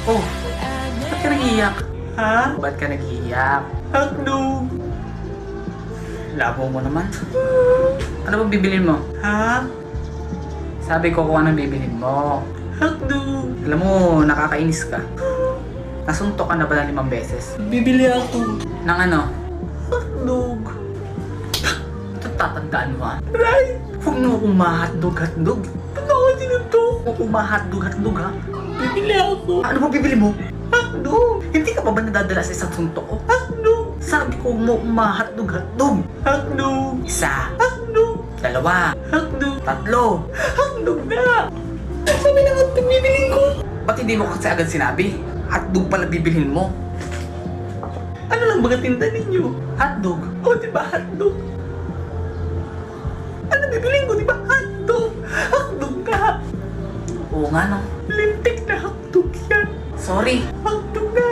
Oh, ba't ka nag-iiyak? Ha? Ba't ka nag-iiyak? Hotdog. Labo mo naman. Ano bang bibilin mo? Ha? Sabi ko kung anong bibilin mo. Hotdog. Alam mo, nakakainis ka. Nasuntok ka na ba ng 5 beses? Bibili ako. Nang ano? Hotdog. Ito tatandaan mo ha. Right? Huwag mo akong mahotdog-hotdog. Ba't ako sinuntok? Huwag akong mahotdog-hotdog ha. Bibili ako. Ano ba bibili mo? Hotdog. Hindi ka pa ba nadadala sa isang suntok ko? Hotdog. Sabi ko mo mahotdog-hotdog. Hotdog. 1, Hotdog. 2, Hotdog. 3. Hotdog na. Sabi na hotdog bibili ko. Ba't hindi mo kasi agad sinabi? Hotdog pala bibilhin mo. Ano lang ba tinda ninyo? Hotdog? O, diba hotdog? Ano bibilin ko, diba hotdog? Hotdog ka. Oo nga no. Lintik na hotdog yan. Sorry. Hotdog na.